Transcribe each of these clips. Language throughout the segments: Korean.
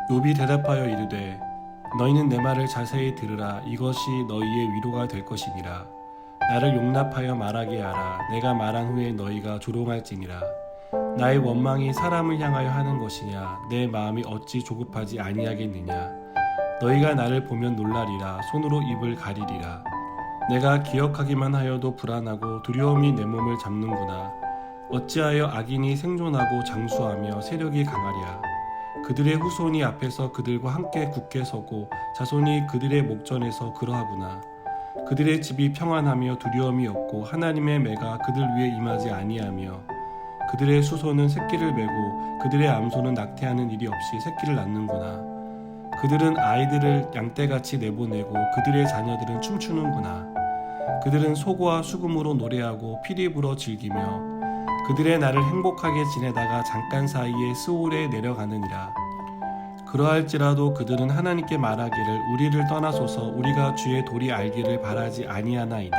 욥이 대답하여 이르되 너희는 내 말을 자세히 들으라. 이것이 너희의 위로가 될 것이니라. 나를 용납하여 말하게 하라. 내가 말한 후에 너희가 조롱할지니라. 나의 원망이 사람을 향하여 하는 것이냐? 내 마음이 어찌 조급하지 아니하겠느냐? 너희가 나를 보면 놀라리라. 손으로 입을 가리리라. 내가 기억하기만 하여도 불안하고 두려움이 내 몸을 잡는구나. 어찌하여 악인이 생존하고 장수하며 세력이 강하랴? 그들의 후손이 앞에서 그들과 함께 굳게 서고 자손이 그들의 목전에서 그러하구나. 그들의 집이 평안하며 두려움이 없고 하나님의 매가 그들 위에 임하지 아니하며 그들의 수소는 새끼를 베고 그들의 암소는 낙태하는 일이 없이 새끼를 낳는구나. 그들은 아이들을 양떼같이 내보내고 그들의 자녀들은 춤추는구나. 그들은 소고와 수금으로 노래하고 피리 불어 즐기며 그들의 날을 행복하게 지내다가 잠깐 사이에 스올에 내려가느니라. 그러할지라도 그들은 하나님께 말하기를 우리를 떠나소서. 우리가 주의 도리 알기를 바라지 아니하나이다.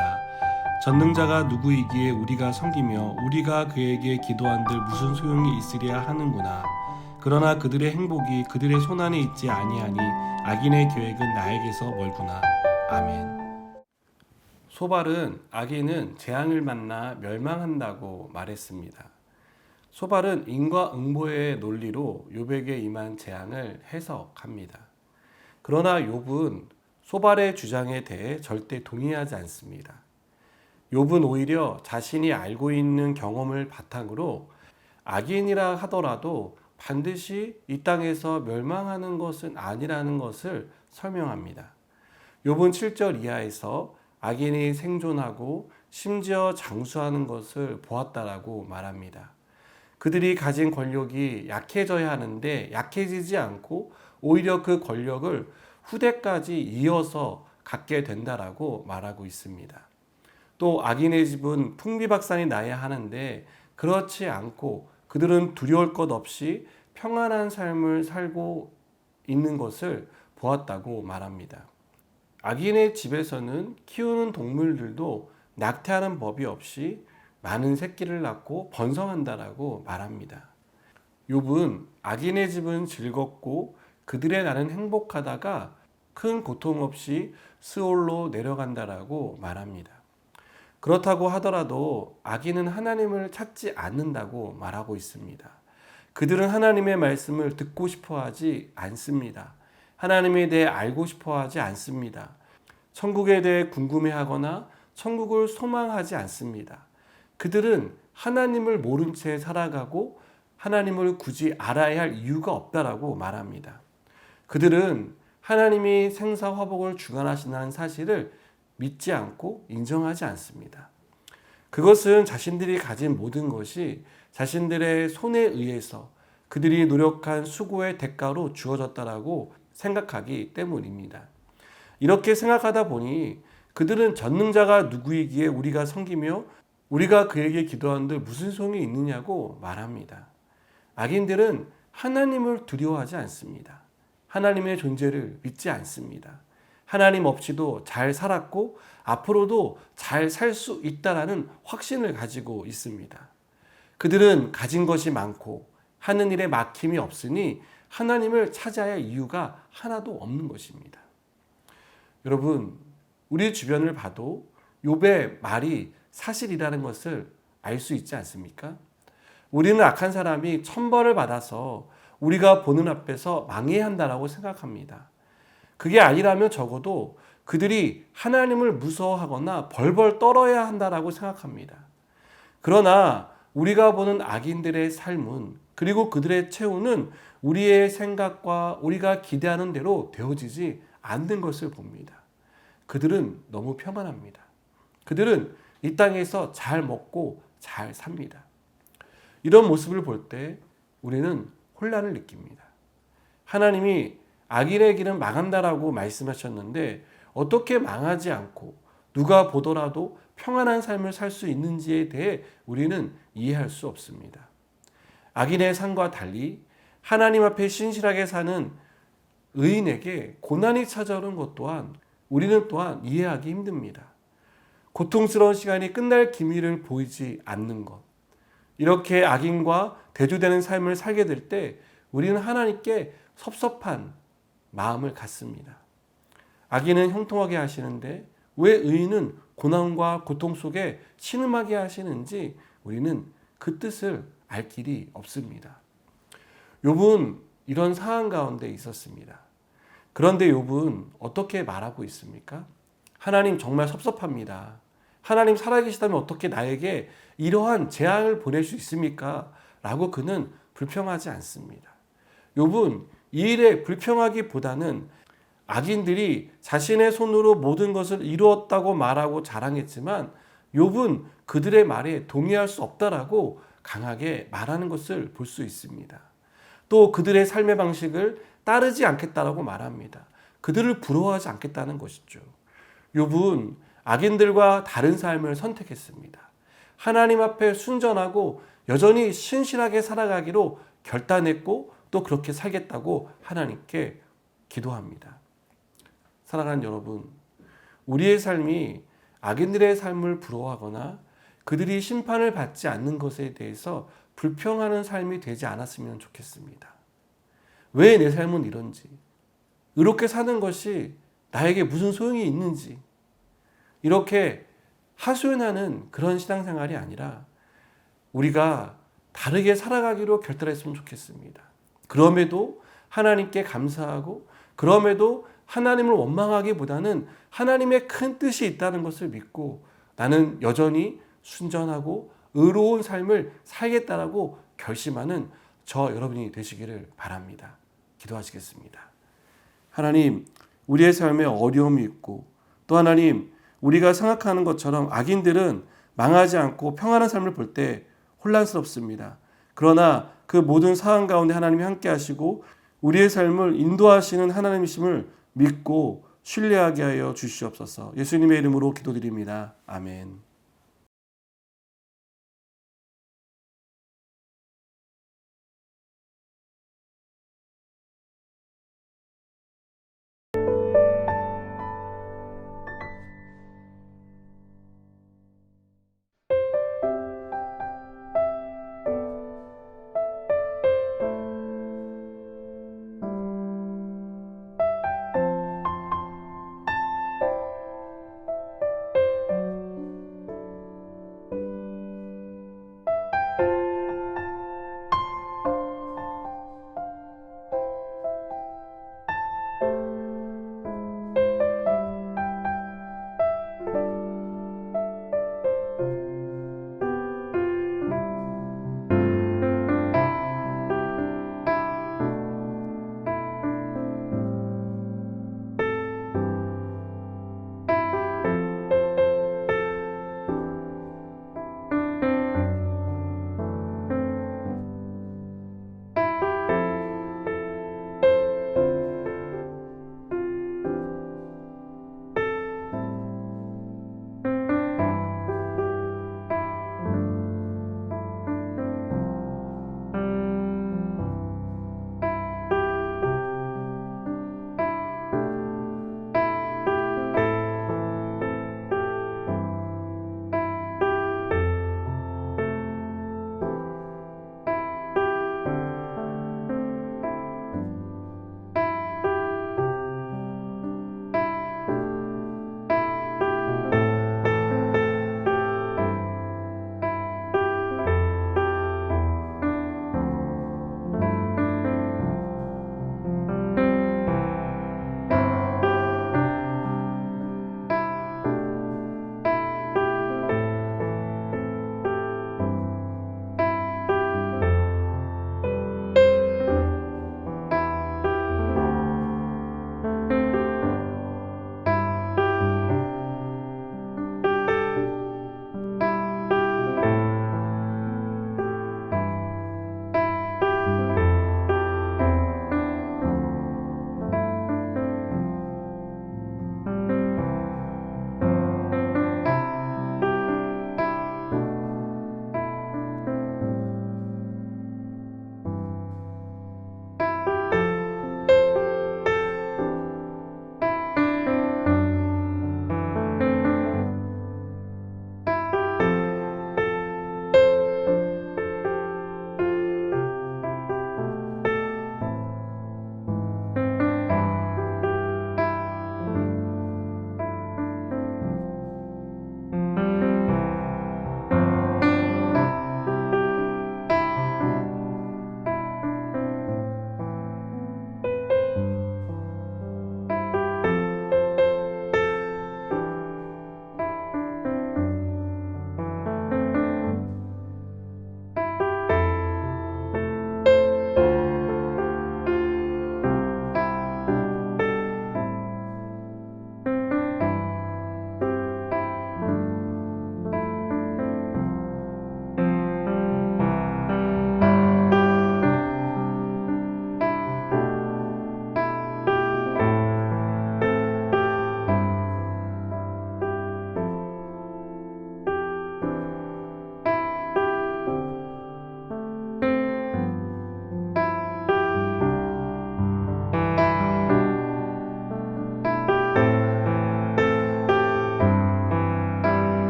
전능자가 누구이기에 우리가 섬기며 우리가 그에게 기도한들 무슨 소용이 있으랴 하는구나. 그러나 그들의 행복이 그들의 손안에 있지 아니하니 악인의 계획은 나에게서 멀구나. 아멘. 소발은 악인은 재앙을 만나 멸망한다고 말했습니다. 소발은 인과응보의 논리로 욥에게 임한 재앙을 해석합니다. 그러나 욥은 소발의 주장에 대해 절대 동의하지 않습니다. 욥은 오히려 자신이 알고 있는 경험을 바탕으로 악인이라 하더라도 반드시 이 땅에서 멸망하는 것은 아니라는 것을 설명합니다. 욥은 7절 이하에서 악인이 생존하고 심지어 장수하는 것을 보았다라고 말합니다. 그들이 가진 권력이 약해져야 하는데 약해지지 않고 오히려 그 권력을 후대까지 이어서 갖게 된다라고 말하고 있습니다. 또 악인의 집은 풍비박산이 나야 하는데 그렇지 않고 그들은 두려울 것 없이 평안한 삶을 살고 있는 것을 보았다고 말합니다. 악인의 집에서는 키우는 동물들도 낙태하는 법이 없이 많은 새끼를 낳고 번성한다라고 말합니다. 욥은 악인의 집은 즐겁고 그들의 날은 행복하다가 큰 고통 없이 스올로 내려간다라고 말합니다. 그렇다고 하더라도 악인은 하나님을 찾지 않는다고 말하고 있습니다. 그들은 하나님의 말씀을 듣고 싶어 하지 않습니다. 하나님에 대해 알고 싶어 하지 않습니다. 천국에 대해 궁금해하거나 천국을 소망하지 않습니다. 그들은 하나님을 모른 채 살아가고 하나님을 굳이 알아야 할 이유가 없다라고 말합니다. 그들은 하나님이 생사화복을 주관하신다는 사실을 믿지 않고 인정하지 않습니다. 그것은 자신들이 가진 모든 것이 자신들의 손에 의해서 그들이 노력한 수고의 대가로 주어졌다라고 생각하기 때문입니다. 이렇게 생각하다 보니 그들은 전능자가 누구이기에 우리가 섬기며 우리가 그에게 기도하는데 무슨 소용이 있느냐고 말합니다. 악인들은 하나님을 두려워하지 않습니다. 하나님의 존재를 믿지 않습니다. 하나님 없이도 잘 살았고 앞으로도 잘 살 수 있다라는 확신을 가지고 있습니다. 그들은 가진 것이 많고 하는 일에 막힘이 없으니 하나님을 찾아야 할 이유가 하나도 없는 것입니다. 여러분, 우리 주변을 봐도 욥의 말이 사실이라는 것을 알 수 있지 않습니까? 우리는 악한 사람이 천벌을 받아서 우리가 보는 앞에서 망해야 한다고 생각합니다. 그게 아니라면 적어도 그들이 하나님을 무서워하거나 벌벌 떨어야 한다고 생각합니다. 그러나 우리가 보는 악인들의 삶은 그리고 그들의 최후는 우리의 생각과 우리가 기대하는 대로 되어지지 않는 것을 봅니다. 그들은 너무 평안합니다. 그들은 이 땅에서 잘 먹고 잘 삽니다. 이런 모습을 볼 때 우리는 혼란을 느낍니다. 하나님이 악인의 길은 망한다라고 말씀하셨는데 어떻게 망하지 않고 누가 보더라도 평안한 삶을 살 수 있는지에 대해 우리는 이해할 수 없습니다. 악인의 삶과 달리 하나님 앞에 신실하게 사는 의인에게 고난이 찾아오는 것 또한 우리는 또한 이해하기 힘듭니다. 고통스러운 시간이 끝날 기미를 보이지 않는 것. 이렇게 악인과 대조되는 삶을 살게 될 때 우리는 하나님께 섭섭한 마음을 갖습니다. 악인은 형통하게 하시는데 왜 의인은 고난과 고통 속에 신음하게 하시는지 우리는 그 뜻을 알 길이 없습니다. 욥은 이런 상황 가운데 있었습니다. 그런데 욥은 어떻게 말하고 있습니까? 하나님 정말 섭섭합니다. 하나님 살아계시다면 어떻게 나에게 이러한 재앙을 보낼 수 있습니까? 라고 그는 불평하지 않습니다. 욥은 이 일에 불평하기보다는 악인들이 자신의 손으로 모든 것을 이루었다고 말하고 자랑했지만 욥은 그들의 말에 동의할 수 없다라고 강하게 말하는 것을 볼 수 있습니다. 또 그들의 삶의 방식을 따르지 않겠다라고 말합니다. 그들을 부러워하지 않겠다는 것이죠. 욥은 악인들과 다른 삶을 선택했습니다. 하나님 앞에 순전하고 여전히 신실하게 살아가기로 결단했고 또 그렇게 살겠다고 하나님께 기도합니다. 사랑하는 여러분, 우리의 삶이 악인들의 삶을 부러워하거나 그들이 심판을 받지 않는 것에 대해서 불평하는 삶이 되지 않았으면 좋겠습니다. 왜 내 삶은 이런지, 이렇게 사는 것이 나에게 무슨 소용이 있는지, 이렇게 하소연하는 그런 신앙생활이 아니라 우리가 다르게 살아가기로 결단했으면 좋겠습니다. 그럼에도 하나님께 감사하고 그럼에도 하나님을 원망하기보다는 하나님의 큰 뜻이 있다는 것을 믿고 나는 여전히 순전하고 의로운 삶을 살겠다라고 결심하는 저 여러분이 되시기를 바랍니다. 기도하시겠습니다. 하나님, 우리의 삶에 어려움이 있고 또 하나님, 우리가 생각하는 것처럼 악인들은 망하지 않고 평안한 삶을 볼 때 혼란스럽습니다. 그러나 그 모든 상황 가운데 하나님이 함께 하시고 우리의 삶을 인도하시는 하나님이심을 믿고 신뢰하게 하여 주시옵소서. 예수님의 이름으로 기도드립니다. 아멘.